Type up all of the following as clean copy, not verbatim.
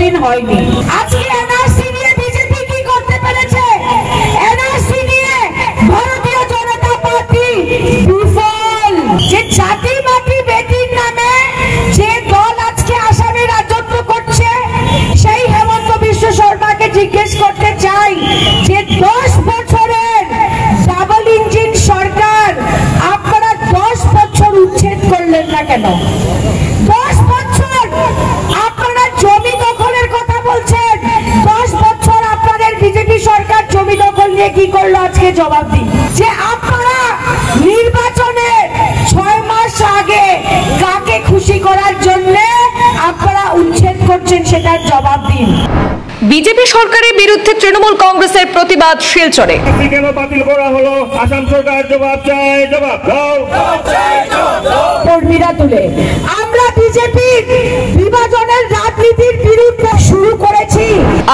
কোনোদিন হয়নি। আজকে এনআরসি নিয়ে বিজেপি কি করতে পেরেছে? এনআরসি নিয়ে ভারতীয় জনতা পার্টি বিফল। যে জাতি মাটি বেটির নামে যে দল আজকে আসামে রাজত্ব করছে, সেই হেমন্ত বিশ্ব শর্মাকে জিজ্ঞেস করতে চাই যে 10 বছরের ডাবল ইঞ্জিন সরকার আপনারা 10 বছর উচ্ছেদ করলেন না কেন? 10 বছর আপনারা জমি দখলের কথা বলছেন, 10 বছর আপনাদের বিজেপি সরকার জমি দখল নিয়ে কি করলো আজকে জবাব দিন। যে আপনারা নির্বাচনে 6 মাস আগে কাকে খুশি করার জন্য আপনারা উচ্ছেদ করছেন সেটার জবাব দিন। বিজেপি সরকারের বিরুদ্ধে তৃণমূল কংগ্রেসের প্রতিবাদ শিলচরে। কেন বাতিল করা হলো? আসাম সরকার জবাব চায়, জবাব দাও। কর্মীরা তুলে আমরা বিজেপির বিভাজনের রাজনীতির বিরুদ্ধে শুরু করেছি।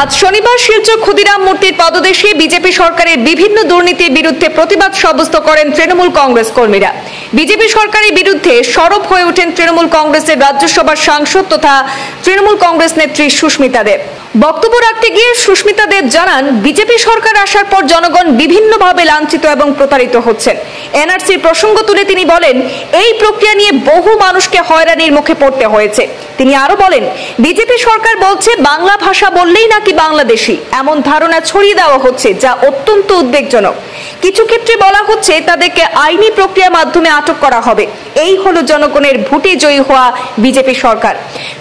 আজ শনিবার শিলচর ক্ষুদিরাম মূর্তির পদদেশে বিজেপি সরকারের বিভিন্ন দুর্নীতির বিরুদ্ধে প্রতিবাদ সাব্যস্ত করেন তৃণমূল কংগ্রেস কর্মীরা। বিজেপি সরকারের বিরুদ্ধে সরব হয়ে ওঠেন তৃণমূল কংগ্রেসের রাজ্যসভার সাংসদ তথা তৃণমূল কংগ্রেস নেত্রী সুস্মিতা দেব। বক্তব্য রাখতে গিয়ে সুস্মিতা দেব জানান, বিজেপি সরকার আসার পর জনগণ বিভিন্নভাবে লাঞ্ছিত এবং প্রতারিত হচ্ছেন। এনআরসির প্রসঙ্গ তুলে তিনি বলেন, এই প্রক্রিয়া নিয়ে বহু মানুষকে হয়রানির মুখে পড়তে হয়েছে। তিনি আরো বলেন, বিজেপি সরকার বলছে বাংলা ভাষা বললেই নাকি বাংলাদেশি, এমন ধারণা ছড়িয়ে দেওয়া হচ্ছে, যা অত্যন্ত উদ্বেগজনক। কিছু ক্ষেত্রে বলা হচ্ছে তাদেরকে আইনি প্রক্রিয়ার মাধ্যমে আটক করা হবে। এই হলো জনগণের ভোটে জয়ী হওয়া বিজেপি সরকার।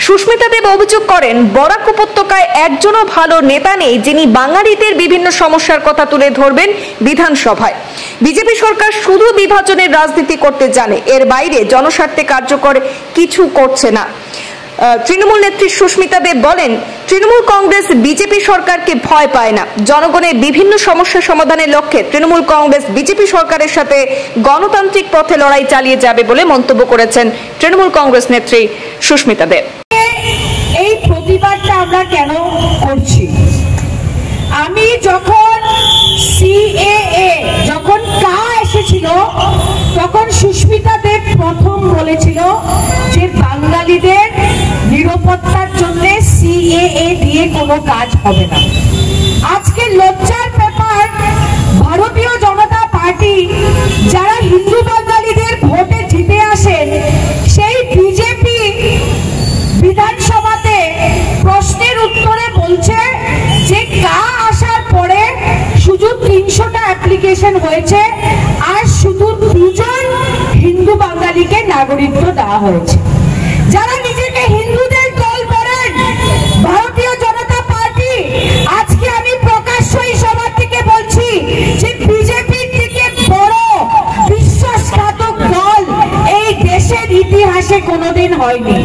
সুস্মিতা দেব অভিযোগ করেন, বরাক উপত্যকায় একজনও ভালো নেতা নেই যিনি বাঙালিদের বিভিন্ন সমস্যার কথা তুলে ধরবেন বিধানসভায়। বিজেপি সরকার শুধু বিভাজনের রাজনীতি করতে জানে, এর বাইরে জনস্বার্থে কার্যকর কিছু করছে না। তৃণমূল নেত্রী সুস্মিতা দেব বলেন, তৃণমূল কংগ্রেস বিজেপি সরকারকে ভয় পায় না। জনগণের বিভিন্ন সমস্যা সমাধানের লক্ষ্যে তৃণমূল কংগ্রেস বিজেপি সরকারের সাথে গণতান্ত্রিক পথে লড়াই চালিয়ে যাবে বলে মন্তব্য করেছেন তৃণমূল কংগ্রেস নেত্রী সুস্মিতা দেব। এই প্রতিবাদটা আমরা কেন করছি? আমি যখন সিএএ যখন এসেছিল তখন সুস্মিতা দেব প্রথম বলেছিল যে বাঙালিদের নিরাপত্তার জন্য সিএএ দিয়ে কোনো কাজ হবে না। আজকে লজ্জার ব্যাপার, ভারতীয় জনতা পার্টি যারা হিন্দু বাঙালিদের ভোটে জিতে আসেন, সেই বিজেপি বিধানসভাতে প্রশ্নের উত্তরে বলছে যে আসার পরে শুধু 300টা অ্যাপ্লিকেশন হয়েছে আর শুধু 2 জন হিন্দু বাঙালিকে নাগরিকত্ব দেওয়া হয়েছে। যারা নিজেকে হিন্দুদের দল করেন ভারতীয় জনতা পার্টি, আজকে আমি প্রকাশ্যই সবার থেকে বলছি যে বিজেপির থেকে বড় বিশ্বাসঘাতক দল এই দেশের ইতিহাসে কোনোদিন হয়নি।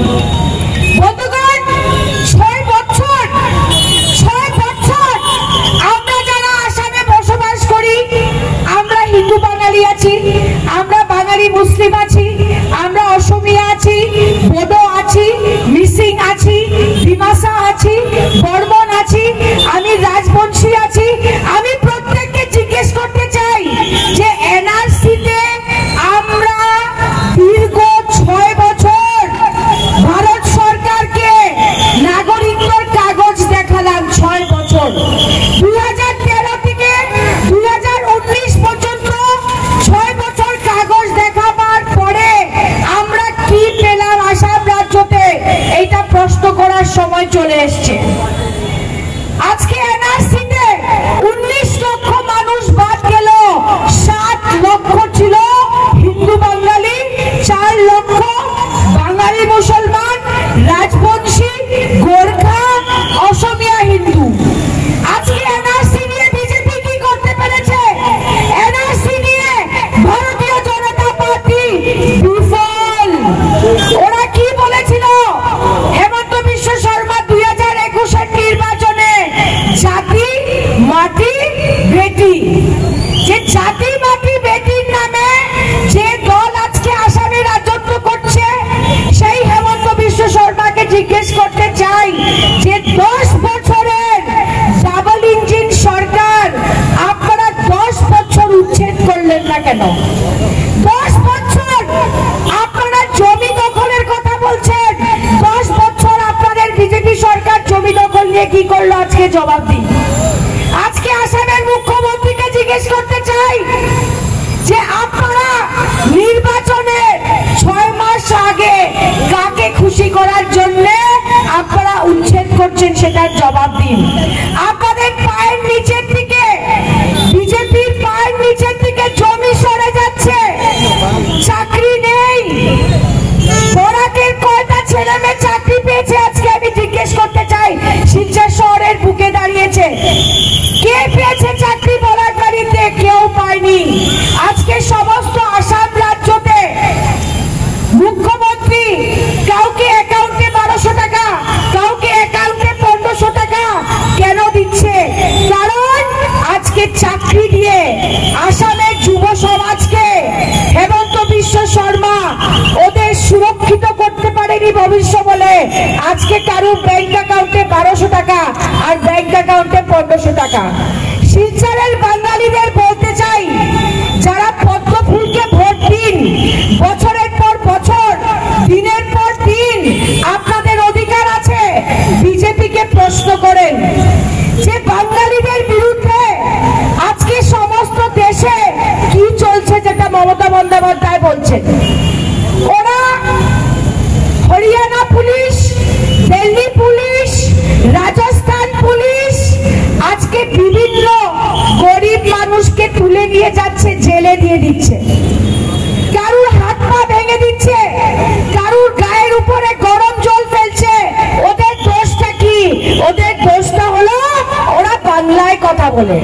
বন্ধুগণ, 6 বছর আমরা যারা আসামে বসবাস করি, আমরা হিন্দু বাঙালি আছি, আমরা বাঙালি মুসলিম আছি, আমরা অসমিয়া আছি, বোডো আছি, মিসিং আছি, ডিমাসা আছি, বর্মন আছি, আমি রাজবংশী আছি। আমি প্রত্যেককে জিজ্ঞেস করতে চাই যে এনআরসিতে আমরা দীর্ঘ 6 বছর ভারত সরকারকে নাগরিকত্বের কাগজ দেখালাম। 6 বছর 2013 থেকে 2019 পর্যন্ত 6 বছর কাগজ দেখাবার পরে আমরা কি পেলাম আসাম রাজ্যতে? এইটা প্রশ্ন করার সময় চলে এসছে। আজকে এনআরসিতে 19 লক্ষ মানুষ বাদ গেল। 7 লক্ষ ছিল হিন্দু বাঙালি, 4 লক্ষ বাঙালি মুসলমান, রাজবংশী, গোর্খা, অসমিয়া হিন্দু। আজকে এনআরসি নিয়ে বিজেপি কি করতে পেরেছে? এনআরসি নিয়ে ভারতীয় জনতা পার্টি বিফল। ওরা কি বলেছিল? হেমন্ত বিশ্ব শর্মা 2021-এর নির্বাচনে জাতি মাটি বেটি, যে জাতি মাটি বেটির নামে যে দল আজকে আসামে রাজত্ব করছে, সেই হেমন্ত বিশ্ব শর্মাকে জিজ্ঞেস করতে চাই যে 10 বছরের ডাবল ইঞ্জিন সরকার আপনারা 10 বছর উচ্ছেদ করলেন না কেন? 10 বছর আপনারা জমি দখলের কথা বলছেন, 10 বছর আপনাদের বিজেপি সরকার জমি দখল আজকে জবাব দিন। আজকে আসামের মুখ্যমন্ত্রীকে জিজ্ঞেস করতে চাই যে আপনারা নির্বাচনের 6 মাস আগে কাকে খুশি করার জন্য আপনারা উচ্ছেদ করছেন সেটার জবাব দিন। আপনাদের পায়ের নিচের দিকে, বিজেপির পায়ের নিচের দিকে জমি সরে যাচ্ছে, চাকরি নেই। বরাকের কয়টা ছেলে মেয়ে চাকরি পেয়েছে আজকে আমি জিজ্ঞেস করতে চাই। শিলচর শহরের বুকে দাঁড়িয়েছে, কে পেয়েছে চাকরি? বরাক বাড়িতে কেউ পায়নি। আজকে সমস্ত আসাম রাজ্যতে মুখ্যমন্ত্রী কাউকে অ্যাকাউন্টে 1200 টাকা, কাউকে অ্যাকাউন্টে 1500 টাকা কেন দিচ্ছে? কারণ আজকে চাকরি দিয়ে আসামের যুব সমাজকে হেমন্ত বিশ্ব শর্মা ওদের সুরক্ষিত করতে পারেনি ভবিষ্যৎ বলে আজকে কারো ব্যাংক অ্যাকাউন্টে 1200 টাকা আর ব্যাংক অ্যাকাউন্টে 1500 টাকা। শিলচরের বাঙালিদের বলতে চাই, যারা পদ্ম ফুলকে ভোট দিন, বছরের পর বছর, দিনের পর দিন আপনাদের অধিকার আছে, বিজেপিকে প্রশ্ন করেন যে বাঙালিদের বিরুদ্ধে আজকে সমস্ত দেশে কি চলছে, যেটা মমতা বন্দ্যোপাধ্যায় বলছেন। ওরা Haryana police, Delhi police, Rajasthan police আজকে বিভিন্ন গরিব মানুষকে তুলে নিয়ে যাচ্ছে, জেলে দিয়ে দিচ্ছে, কারুর হাত পা ভেঙে দিচ্ছে, কারুর গায়ের উপরে গরম জল ফেলছে। ওদের দোষটা কি? ওদের দোষটা হলো ওরা বাংলায় কথা বলে।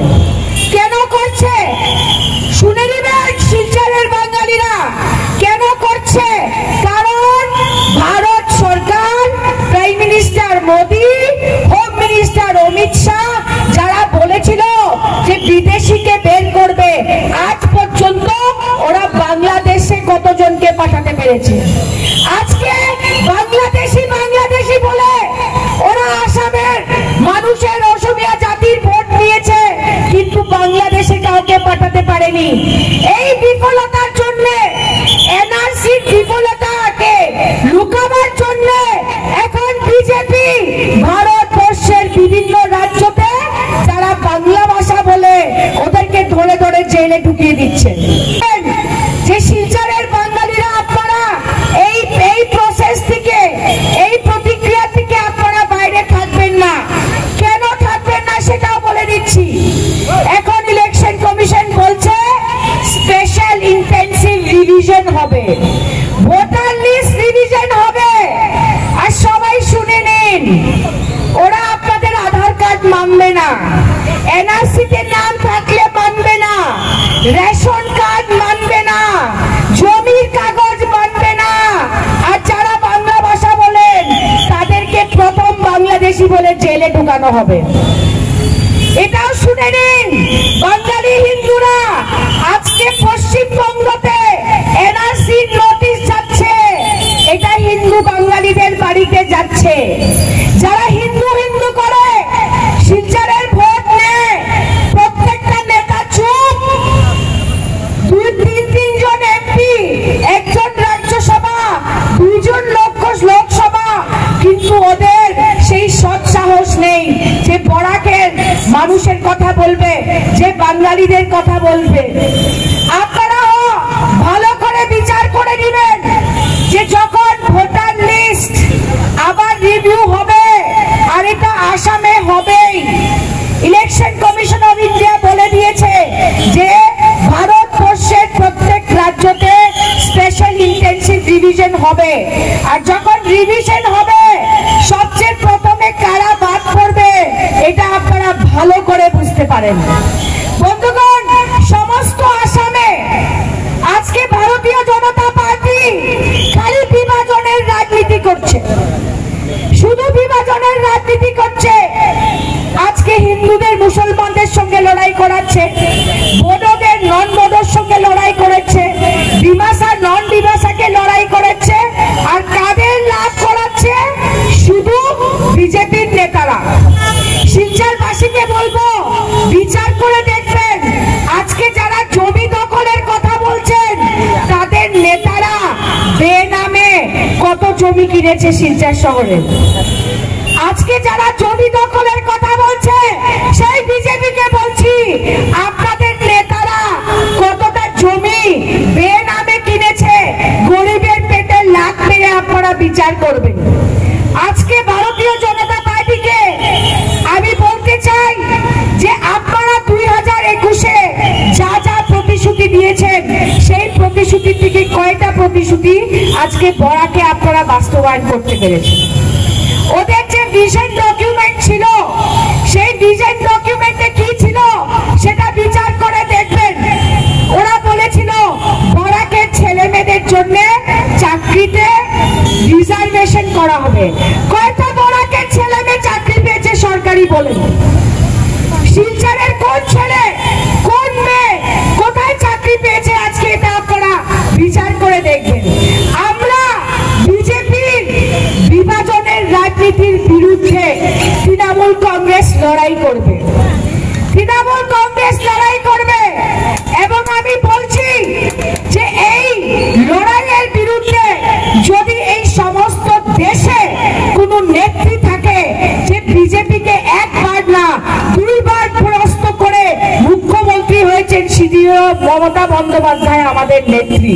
কেন করছে শুনে নিবেন শিলচরের বাঙালিরা, কেন করছে? কারণ ভারত সরকার, prime minister Modi, home minister Amit Shah যারা বলেছিল যে বিদেশিকে বের করবে, আজ পর্যন্ত ওরা বাংলাদেশে কতজনকে পাঠাতে পেরেছে? আজকে বাংলাদেশি বাংলাদেশি বলে ওরা আসামের মানুষের, অসমিয়া জাতির ভোট নিয়েছে, কিন্তু বাংলাদেশে কাউকে পাঠাতে পারেনি। এই বিফলতার জন্য, এনআরসির বিফলতাকে লুকাবার জন্য এখন বিজেপি ভারতবর্ষের বিভিন্ন রাজ্যতে যারা বাংলা ভাষা বলে ওদেরকে ধরে ধরে জেলে ঢুকিয়ে দিচ্ছে। যে শিলচরের বাঙালিরা আপনারা এই প্রসেস থেকে, এই প্রতিক্রিয়া থেকে আপনারা বাইরে থাকবেন না। কেন থাকবেন না সেটাও বলে দিচ্ছি। এখন ইলেকশন কমিশন বলছে স্পেশাল ইন্টেনসিভ রিভিশন হবে, ভোটার লিস্ট রিভিশন হবে। আর সবাই শুনে নিন, ওরা আপনাদের আধার কার্ড মানবে না, এনআরসিতে নাম থাকলে মানবে না, রেশন কার্ড মানবে না, জমির কাগজ মানবে না। আর যারা বাংলা ভাষা বলেন তাদেরকে প্রথম বাংলাদেশি বলে জেলে ঢুকানো হবে। এটাও শুনে নিন বাঙালি হিন্দুরা, আজকে পশ্চিমবঙ্গতে এনআরসি নোটিশ যাচ্ছে, এটা হিন্দু বাঙালিদের বাড়িতে যাচ্ছে। যারা হিন্দু হিন্দু করে শিলচরের ভোট নেয়, প্রত্যেকটা নেতা চুপ, 2-3 জন এমপি, 1 জন রাজ্যসভা, 2 জন লোকসভা, কিন্তু ওদের সেই সৎ সাহস নেই যে বরাকের মানুষের কথা বলবে, যে বাঙালিদের কথা বলবে। আপনারাও ভালো করে বিচার করে নেবেন যে যখন ভোটার লিস্ট আবার রিভিউ হবে, আর এটা আসামে হবেই। ইলেকশন কমিশন অফ ইন্ডিয়া বলে দিয়েছে যে ভারতবর্ষের প্রত্যেক রাজ্যতে স্পেশাল ইন্টেনসিভ রিভিশন হবে। আর যখন রিভিশন হবে সবচেয়ে প্রথমে কারা বাদ পড়বে এটা আপনারা ভালো করে বুঝতে পারেন। বন্ধুগণ, সমস্ত আসামে আজকে ভারতীয় জনতা পার্টি খালি বিভাজনের রাজনীতি করছে, শুধু বিভাজনের রাজনীতি করছে। আজকে হিন্দুদের মুসলমানদের সঙ্গে লড়াই করাচ্ছে, বোডোদের নন বোডোর সঙ্গে লড়াই করেছে, ডিমাসা নন ডিমাসাকে লড়াই করেছে। আর কাদের লাভ করাচ্ছে? শুধু বিজেপির নেতারা। শিলচরবাসীকে বলবো বিচার করে দেখবেন, আজকে যারা জমি দখলের কথা বলছেন তাদের নেতারা বেনামে কত জমি কিনেছে শিলচর শহরে। আজকে যারা জমি দখলের কথা বলছে বিজেপিকে বলছি, আপনাদের নেতারা কতটা জমি বেনামে কিনেছে, গরিবের পেটে লাথ মেরে আপনারা বিচার করবেন। আজকে ভারতীয় জনতা পার্টিকে আমি বলতে চাই যে আপনারা 2021-এ যা যা প্রতিশ্রুতি দিয়েছেন, সেই প্রতিশ্রুতি থেকে কয়টা প্রতিশ্রুতি আজকে বরাকে আপনারা বাস্তবায়ন করতে পেরেছেন? ওদের যে ভিশন ডকুমেন্ট ছিল, সেই ভিশন ডকুমেন্টে কি ছিল সেটা বিচার করে দেখবেন। ওরা বলেছিল বরাকের ছেলে মেয়েদের জন্য চাকরিতে রিজার্ভেশন করা হবে। কয়টা বরাকের ছেলে মেয়ে চাকরি পেয়েছে সরকারি বলেন? শিলচরের কোন ছেলে কোন মেয়ে কোথায় চাকরি পেয়েছে আজকে এটা আপনারা বিচার করে দেখবেন। আমরা বিজেপির বিভাজনের রাজনীতির বিরুদ্ধে তৃণমূল কংগ্রেস লড়াই করবে, তৃণমূল কংগ্রেস লড়াই করবে। এবং আমি বলছি যে এই লড়াইয়ের বিরুদ্ধে যদি এই সমস্ত দেশে কোনো নেত্রী থাকে যে বিজেপিকে একবার না দুইবার পরাস্ত করে মুখ্যমন্ত্রী হয়েছেন, সেটিও মমতা বন্দ্যোপাধ্যায় আমাদের নেত্রী।